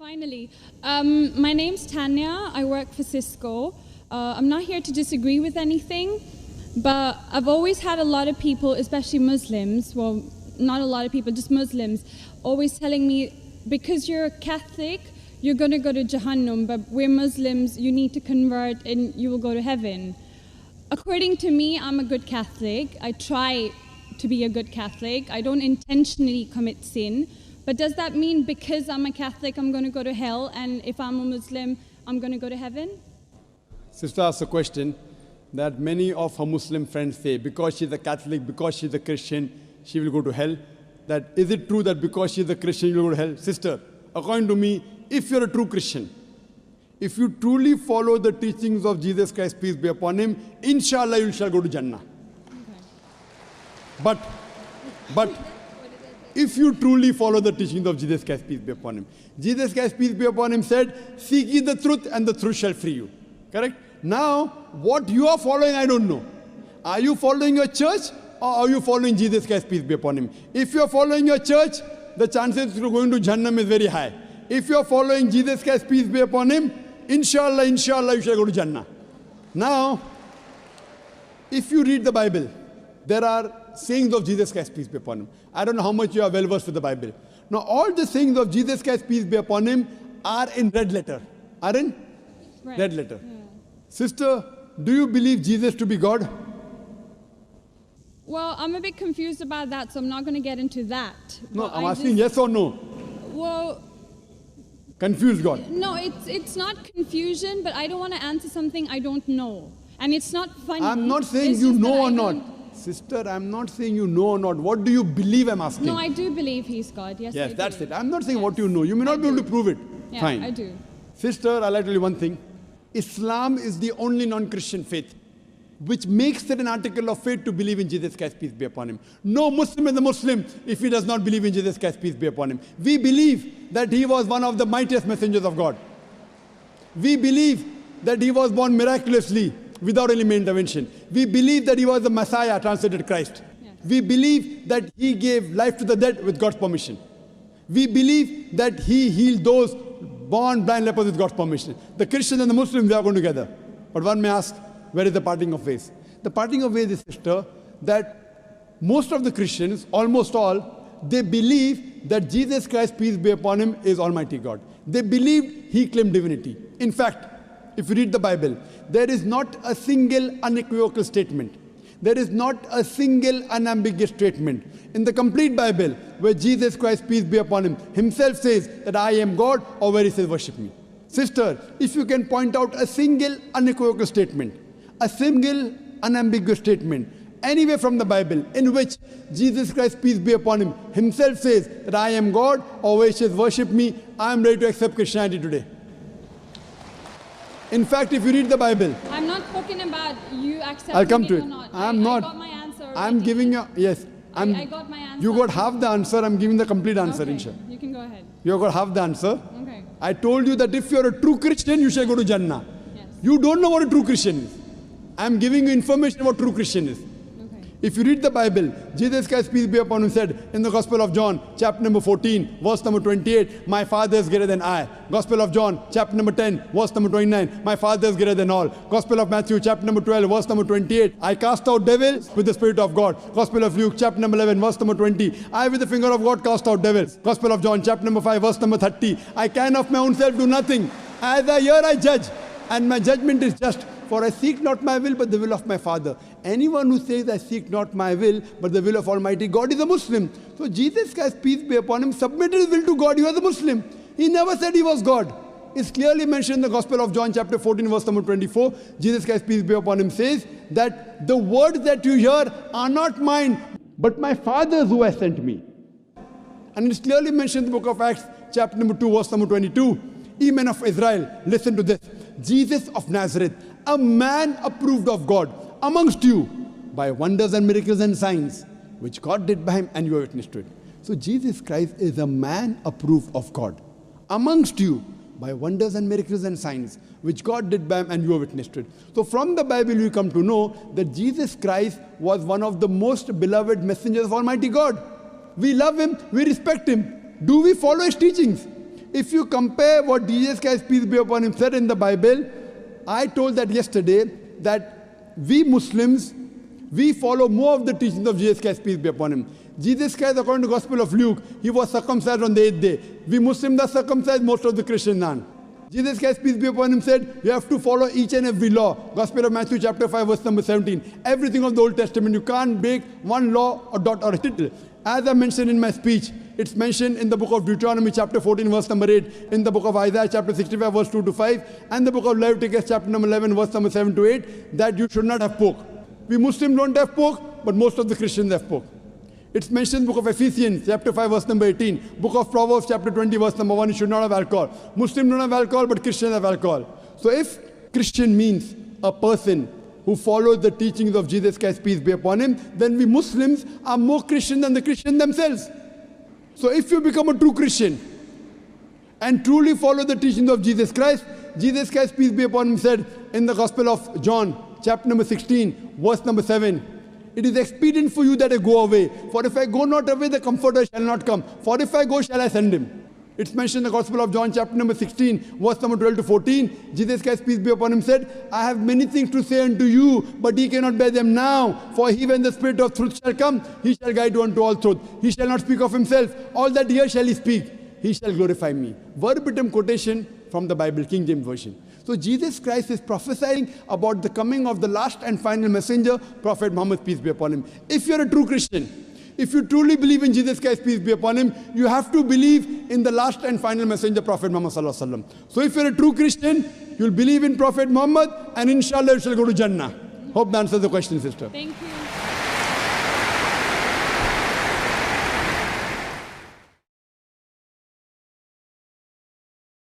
Finally, my name's Tanya. I work for Cisco. I'm not here to disagree with anything, but I've always had a lot of people, especially Muslims, well, not a lot of people, just Muslims, always telling me, because you're a Catholic, you're going to go to Jahannam, but we're Muslims, you need to convert and you will go to heaven. According to me, I'm a good Catholic. I try to be a good Catholic. I don't intentionally commit sin. But does that mean because I'm a Catholic, I'm going to go to hell, and if I'm a Muslim, I'm going to go to heaven? Sister asked a question that many of her Muslim friends say, because she's a Catholic, because she's a Christian, she will go to hell. That is it true that because she's a Christian, you will go to hell? Sister, according to me, if you're a true Christian, if you truly follow the teachings of Jesus Christ, peace be upon him, inshallah you shall go to Jannah. Okay. But if you truly follow the teachings of Jesus Christ, peace be upon him. Jesus Christ, peace be upon him, said, seek ye the truth and the truth shall free you. Correct? Now, what you are following, I don't know. Are you following your church or are you following Jesus Christ, peace be upon him? If you are following your church, the chances of going to Jannah is very high. If you are following Jesus Christ, peace be upon him, inshallah, you shall go to Jannah. Now, if you read the Bible, there are sayings of Jesus Christ, peace be upon him. I don't know how much you are well versed with the Bible. Now, all the sayings of Jesus Christ, peace be upon him, are in red letter. Are in red letter. Yeah. Sister, do you believe Jesus to be God? Well, I'm a bit confused about that, so I'm not going to get into that. No, I'm asking yes or no. Well, confused God. No, it's not confusion, but I don't want to answer something I don't know. And it's not funny. I'm not saying you know or not. Sister, I'm not saying you know or not. What do you believe, I'm asking? No, I do believe he's God. Yes, yes, that's it. I'm not saying what you know. You may not be able to prove it. Yeah, fine. I do. Sister, I'll tell you one thing. Islam is the only non-Christian faith which makes it an article of faith to believe in Jesus Christ, peace be upon him. No Muslim is a Muslim if he does not believe in Jesus Christ, peace be upon him. We believe that he was one of the mightiest messengers of God. We believe that he was born miraculously without any intervention. We believe that he was the Messiah, translated Christ. Yes. We believe that he gave life to the dead with God's permission. We believe that he healed those born blind lepers with God's permission. The Christians and the Muslims, they are going together. But one may ask, where is the parting of ways? The parting of ways is, sister, that most of the Christians, almost all, they believe that Jesus Christ, peace be upon him, is Almighty God. They believed he claimed divinity. In fact, if you read the Bible, there is not a single unequivocal statement. There is not a single unambiguous statement in the complete Bible where Jesus Christ, peace be upon him, himself says that I am God, or where he says worship me. Sister, if you can point out a single unequivocal statement, a single unambiguous statement, anywhere from the Bible in which Jesus Christ, peace be upon him, himself says that I am God, or where he says worship me, I am ready to accept Christianity today. In fact, if you read the Bible, I'm not talking about you accepting I'll come to it. Or not. I'm not. I got my answer. I'm giving you, yes. I got my answer. You got half the answer, I'm giving the complete answer, okay, inshallah. You can go ahead. You got half the answer. Okay. I told you that if you're a true Christian, you shall go to Jannah. Yes. You don't know what a true Christian is. I'm giving you information about true Christian is. If you read the Bible, Jesus Christ, peace be upon him, said in the Gospel of John, chapter number 14, verse number 28, my Father is greater than I. Gospel of John, chapter number 10, verse number 29, my Father is greater than all. Gospel of Matthew, chapter number 12, verse number 28, I cast out devils with the Spirit of God. Gospel of Luke, chapter number 11, verse number 20, I with the finger of God cast out devils. Gospel of John, chapter number 5, verse number 30, I can of my own self do nothing. As I hear, I judge, and my judgment is just. For I seek not my will, but the will of my Father. Anyone who says, I seek not my will, but the will of Almighty God is a Muslim. So Jesus Christ, peace be upon him, submitted his will to God. He was a Muslim. He never said he was God. It's clearly mentioned in the Gospel of John, chapter 14, verse number 24. Jesus Christ, peace be upon him, says that the words that you hear are not mine, but my Father's who has sent me. And it's clearly mentioned in the book of Acts, chapter number 2, verse number 22. Ye men of Israel, listen to this. Jesus of Nazareth, a man approved of God amongst you by wonders and miracles and signs, which God did by him, and you are witness to it. So Jesus Christ is a man approved of God amongst you by wonders and miracles and signs, which God did by him, and you are witness to it. So from the Bible we come to know that Jesus Christ was one of the most beloved messengers of Almighty God. We love him, we respect him. Do we follow his teachings? If you compare what Jesus Christ, peace be upon him, said in the Bible, I told that yesterday, that we Muslims, we follow more of the teachings of Jesus Christ, peace be upon him. Jesus Christ, according to the Gospel of Luke, he was circumcised on the 8th day. We Muslims are circumcised, most of the Christians aren't. Jesus Christ, peace be upon him, said, you have to follow each and every law. Gospel of Matthew chapter 5, verse number 17. Everything of the Old Testament, you can't break one law or dot or a tittle. As I mentioned in my speech, it's mentioned in the book of Deuteronomy chapter 14, verse number 8, in the book of Isaiah chapter 65, verse 2 to 5, and the book of Leviticus chapter number 11, verse number 7 to 8, that you should not have pork. We Muslims don't have pork, but most of the Christians have pork. It's mentioned in the book of Ephesians, chapter 5, verse number 18. Book of Proverbs, chapter 20, verse number 1, you should not have alcohol. Muslims don't have alcohol, but Christians have alcohol. So if Christian means a person who follows the teachings of Jesus Christ, peace be upon him, then we Muslims are more Christian than the Christians themselves. So if you become a true Christian and truly follow the teachings of Jesus Christ, peace be upon him, said in the Gospel of John, chapter number 16, verse number 7, it is expedient for you that I go away. For if I go not away, the Comforter shall not come. For if I go, shall I send him. It's mentioned in the Gospel of John, chapter number 16, verse number 12 to 14. Jesus Christ, peace be upon him, said, I have many things to say unto you, but ye cannot bear them now. For he, when the Spirit of truth shall come, he shall guide you unto all truth. He shall not speak of himself. All that here shall he speak. He shall glorify me. Verbatim quotation from the Bible, King James Version. So Jesus Christ is prophesying about the coming of the last and final messenger, Prophet Muhammad, peace be upon him. If you're a true Christian, if you truly believe in Jesus Christ, peace be upon him, you have to believe in the last and final messenger, Prophet Muhammad sallallahu alaihi wasallam. So if you're a true Christian, you'll believe in Prophet Muhammad, and inshallah you shall go to Jannah. Hope that answers the question, sister. Thank you.